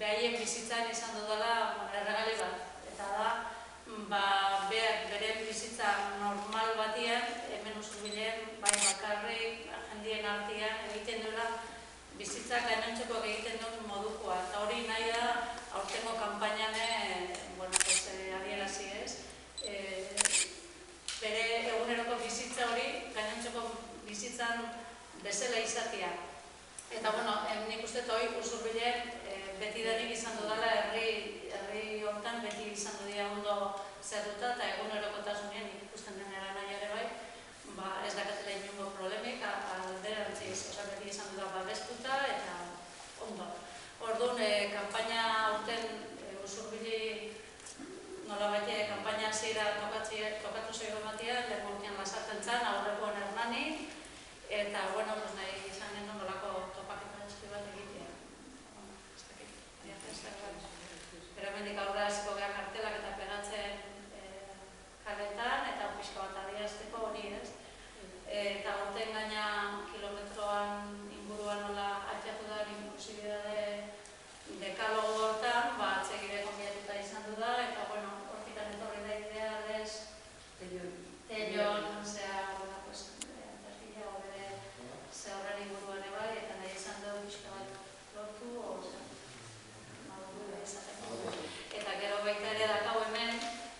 beraien bizitzan izan dudala erregali bat. Eta da, beak beren bizitza normal batian, hemen Usurbilen, bai bakarrik, jendien artean egiten duela, bizitzak gainontzekoak egiten duen modukoa. Eta hori nahi da, aurtengo kanpainan, adierazi ez, bere eguneroko bizitza hori gainontzeko bizitzan bezala izatea. Eta, nik uste hori Usurbilen betidanik izan dudala herri hortan beti izan dudia ondo zerruta eta egunerokotasunean ikusten denera nahi ere bai, ez dakatela inongo problemik, alderantziz, beti izan dut babestuta eta ondo. Orduan, kanpaina aurten Usurbili nolabait kanpaina zira tokatu zego batia, lehen urtean lasartzen zen, aurrekoan Hernani, eta, nahi izan genuen nolako topaketa eski bat egitea. Pero hemendik aurrera hasiko gara kartelak eta pegatzen kaletan, eta pixka bat adierazteko hori ez. Eta aurten gaina kilometroan inguruan nola atxatu da inklusibidade dekalogo hortan, atsegide konbiatuta izan du da, eta hortikan etorri da idea aldez Tellon, perfila horre ze horren inguruan ebai, eta nahi izan dugu pixka bat lortu, eta gero baita ere dakau hemen,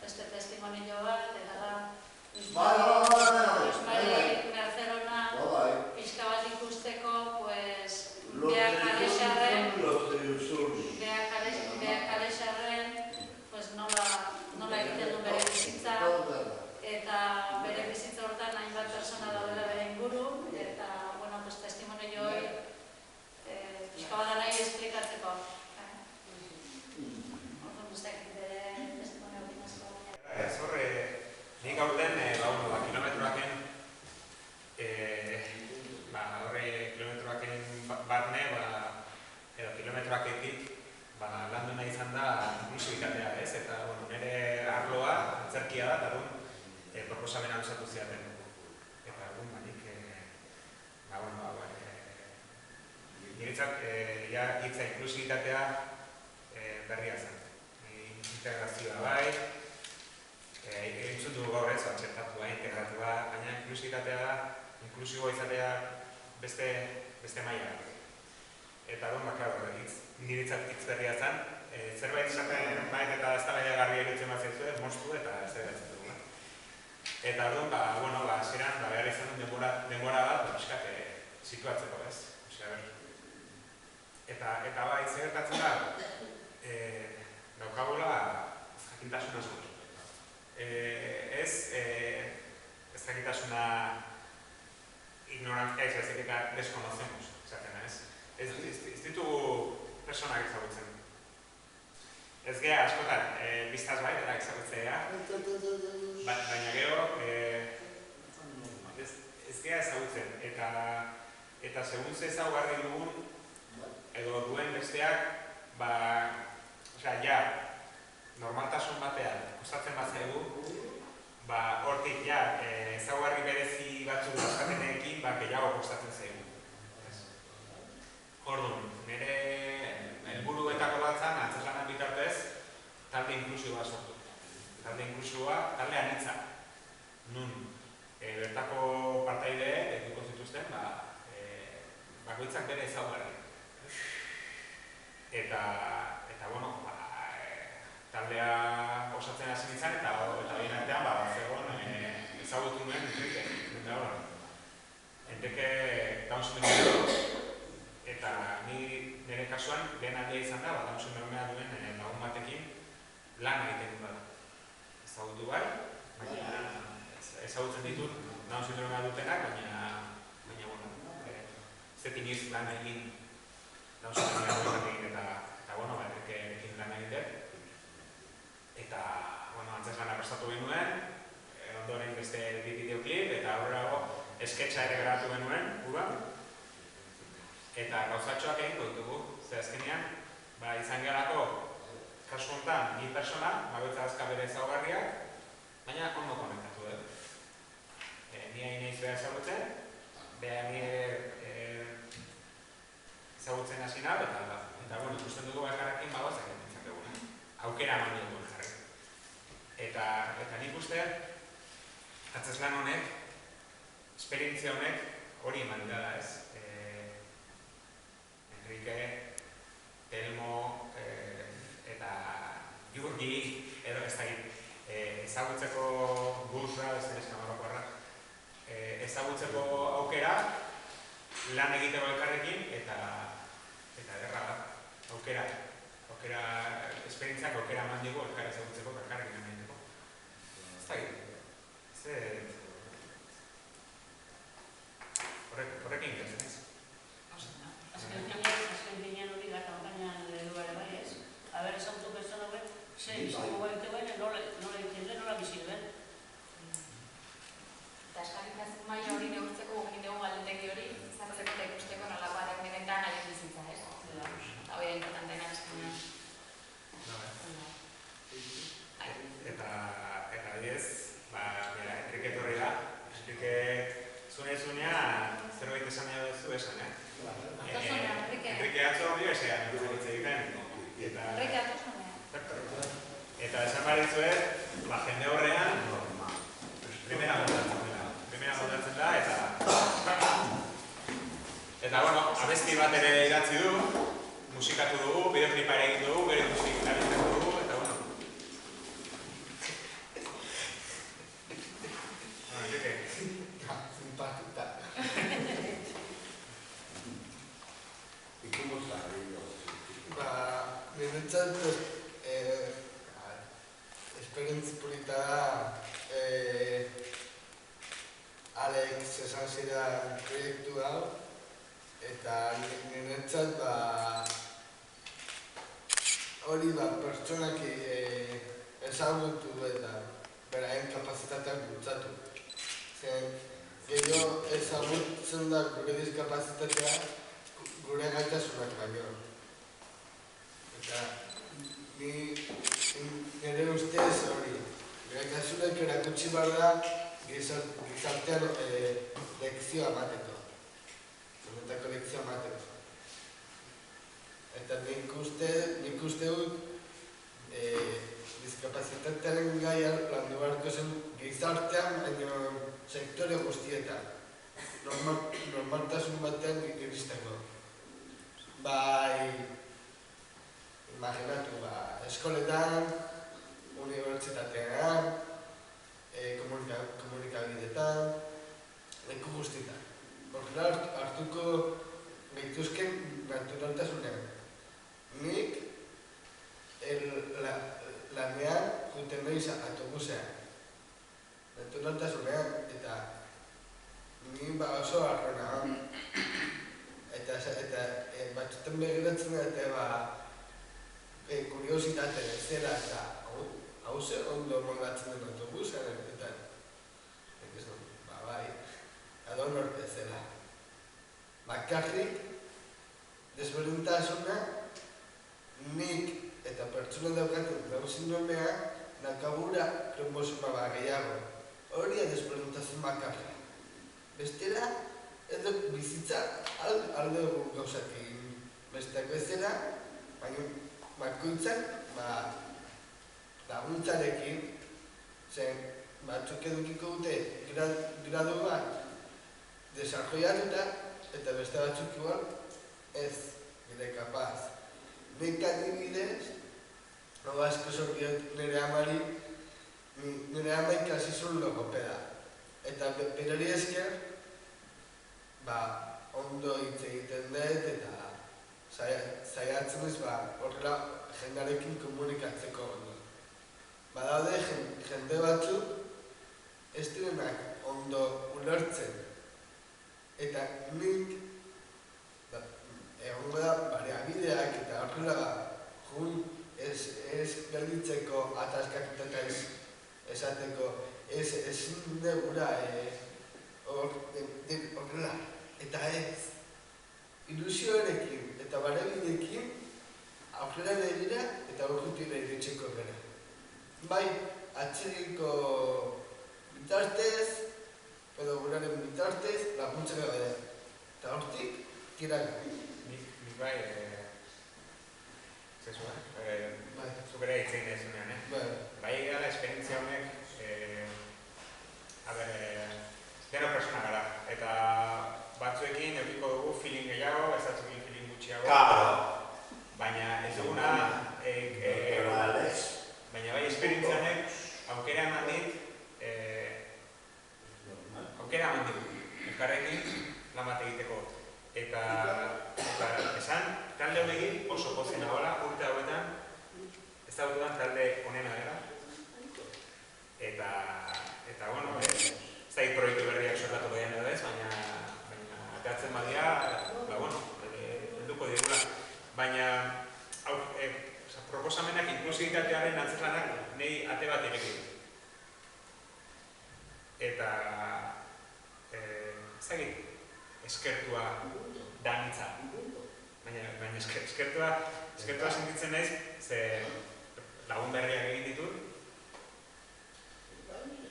beste testimonio bat, eta da Luis Mercerona pixka bat ikusteko, beak kalexarren nola egiten du bere bizitza, eta bere bizitza hortan hainbat persona daudela bere inguru, eta, testimonio hori pixka bat nahi esplikatzeko. Zorre, nik aurten, kilometroaken, kilometroaken batne, edo kilometroaketik, landu nahi izan da inklusibitatea, ez? Eta, nire arloa, antzerkia da, eta proposamena usatu ziaten. Eta, nik, niretzat, hitza inklusibitatea berria zen. Integrazioa bai, entzun dugu gaur ez, txertatua, integratua, baina inklusibitatea da, inklusiboa izatea beste maila. Eta niretzat hitz berria zen, zerbait izaten bait eta ez da garria irutzen bat zaitu, moztu eta ez da gatzen dugu. Eta hasieran behar izan duen denbora bat, pixkat situatzeko ez. Eta bai, zer gertatzen da, daukagula jakintasuna zut. Ez jakintasuna ignorantzia ez eta deskonocemos, esaten ez. Ez ditugu personak ezagutzen. Ez geha askotan, biztaz bai, eta ezagutzea. Baina gero, ez geha ezagutzen. Eta segun ze ezaugarri dugun, edo duen besteak, normaltasun batean kostatzen bat zaigu, hortik ezaugarri berezi batzuk dauzkatenekin gehiago kostatzen zaigu. Orduan, nire helburuetako bat zen, antzeslanan bitartez, talde inklusiboa sortu. Talde inklusiboa, talde anitza. Nun, bertako partaideek eduko zituzten, bakoitzak bere ezaugarri. Eta, taldea osatzen hasi nintzen, eta bien artean, zegoen ezagutu nuen Enteke Down syndromea, eta nire kasuan, lehen aldea izan da, Down syndromea duen lagun batekin lan egiten dut da. Ezagutu bai, ezagutzen ditut Down syndromea dutenak, baina, zetin iz lan egin Down syndromea dutenak eta, ekin lan egiten. Eta, antzeslana prestatu genuen, ondoren beste bideoklip, eta aurrerago esketxa ere grabatu genuen, uran. Eta gauzatxoak egingo ditugu, ze azkenean, izan gehalako, kasu honetan, bi persona, bagoitza azka bere ezaugarriak, baina ondo konektatu dut. Ni hain eiz behar ezagutzen, behar nire ezagutzen hasi nahi, eta ikusten dugu bakarrekin, aukera eman dugun jarri. Eta nik uste, atzeslan honek, esperientzia honek hori eman dira ez. Enrique, Telmo eta Jurgi, edo ez dakit, ezagutzeko guzra, ez da eskamarokoarra, ezagutzeko aukera, lan egiteko elkarrekin eta ederra da, aukera, esperientziak aukera eman digu elkar ezagutzeko elkarrekin lan egiteko. Ez dakit, horrekin gertzen ez. Azken finean hori gara kampainan edo ere bai ez. Aber, ezagutu pertsona hauek, izango gaite guen, nola egiten den, nola bizi den. Eta eskakitazun maila hori neurtzeko gugin dugu galdetegi hori, zartzeko eta ikusteko nolakoa den benetan haien bizitza, ez? Eta hori da importanteena eskanean. Eta adiez, Enrique etorri da, Enrique zune-zunean zerbait esan nahi duzu esan, Enrique atzo hori esan egiten. Enrique atzo zunean. Eta esan baritzuet, jende horrean, primera moldatzen da, eta abesti bat ere idatzi du, musikatu dugu, bideoklipa ere egin dugu, bere musik erabiltzen dugu, eta Enrique. Simpática. ¿Y cómo está niretzat, esperientzi polita da, Alex esan zidan proiektu hau, eta niretzat hori pertsonak ezagutu eta beraien kapazitateak bultzatu. Gero ezagutzen da gure diskapazitatea gure gaitasunak baino. Eta nire ustez hori, gaitasunak erakutsi behar da gizartean lekzioa emateko. Honetako lekzioa emateko. Eta nik uste dut diskapazitatearen gaia landu beharko zen gizartean, baina sektore guztietan. Normaltasun batean iristeko. Bai, imaginatu, eskoletan, unibertsitatean, komunikabidetan, leku guztietan. Horrela hartuko gaituzken naturaltasunean. Nik lanean juten nahiz autobusean. Naturaltasunean, eta ni oso arrona. Eta batzutan begiratzen eta kuriositate bezala eta hau ze ondo moldatzen den autobusean, eta bai, adonor bezala. Bakarrik, desberdintasuna, nik eta pertsona daukaten dauzindumea nakabura kromosoma gehiago. Hori desberdintasun bakarrik. Bestela, edo bizitza alde gauzakin besteak bezala, baina bakoitzak laguntzarekin, zen batzuk edukiko dute gradu bat desarrollatuta eta beste batzuk igual ez gire kapaz. Nik adibidez, asko zordiot nire amari, nire ama ikasizun logopeda. Eta berari esker, ondo hitz egiten dut eta saiatzen ez horrela jendarekin komunikatzeko ondo. Badaude jende batzuk ez direnak ondo ulertzen. Eta nik egongo da bariabideak eta horrela jun ez gelditzeko ataskaketaka esateko ezin degura horrela. Eta ez, ilusioarekin eta bariabideekin aurrera begira eta urrutira iritsiko gara. Bai, atzeriko bitartez, edo guraren bitartez, laguntzen gara. Eta hortik, tira gara. Nik bai, zezua, Bai. zuk ere hitz egin dezunean, Bai gara, esperientzia honek, deno persona gara, eta batzuekin edukiko dugu feeling gehiago, ez batzuekin feeling gutxiago. Baina ez duguna, baina bai esperientzia honek aukera eman dit, elkarrekin lan bat egiteko. Eta esan, talde honekin oso pozik nagoela, urte hauetan, ez da dudan talde honena dela. Eta bueno, ez da proiektu berriak sortatu gaian edo ez, baina ateatzen badia, helduko digula. Baina, proposamenak inklusibitatearen antzerlanak nahi ate bat ireki. Eta, ezagik, eskertua danitza. Baina eskertua sentitzen naiz, ze lagun berriak egin ditut.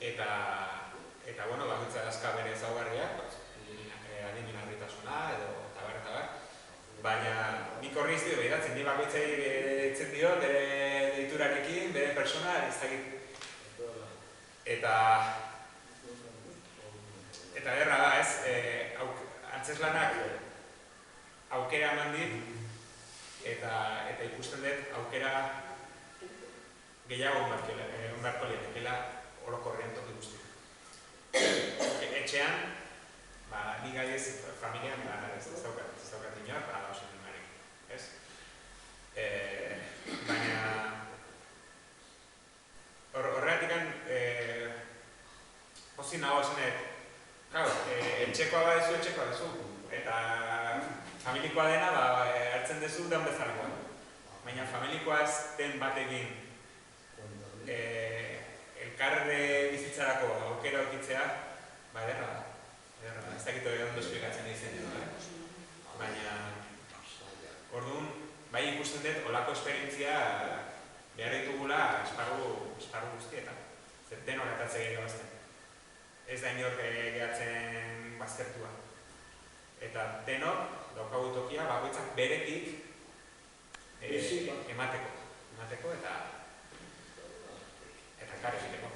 Eta, bakoitza dazka bere ezaugarriak, adimen harritasuna edo tabar. Baina nik horri izti behiratzen, ni bakoitzai ditzen dio, bere deiturarekin, bere persona, ez dakit. Eta erra da, ez, antzeslanak aukera eman dit, eta ikusten dut aukera gehiago ondarko lietekela orokorrean toki guzti. Etxean, ni gaiez familian ez daukat inor, oso numerik, ez? Baina horregatik pozik nago esanet, etxekoa badezu, eta familikoa dena hartzen dezu den bezalakoa. Baina familikoa ez den batekin elkarre bizitzarako aukera aurkitzea, ederra da. Ez dakit hori ondo esplikatzen egiten dut. Baina, orduan, bai ikusten dut, olako esperientzia behar ditugula esparru guztietan. Zer denok atatze gehiago bazten. Ez da inor gehatzen baztertua. Eta denok, daukagu tokia, bakoitzak beretik emateko eta kar egiteko.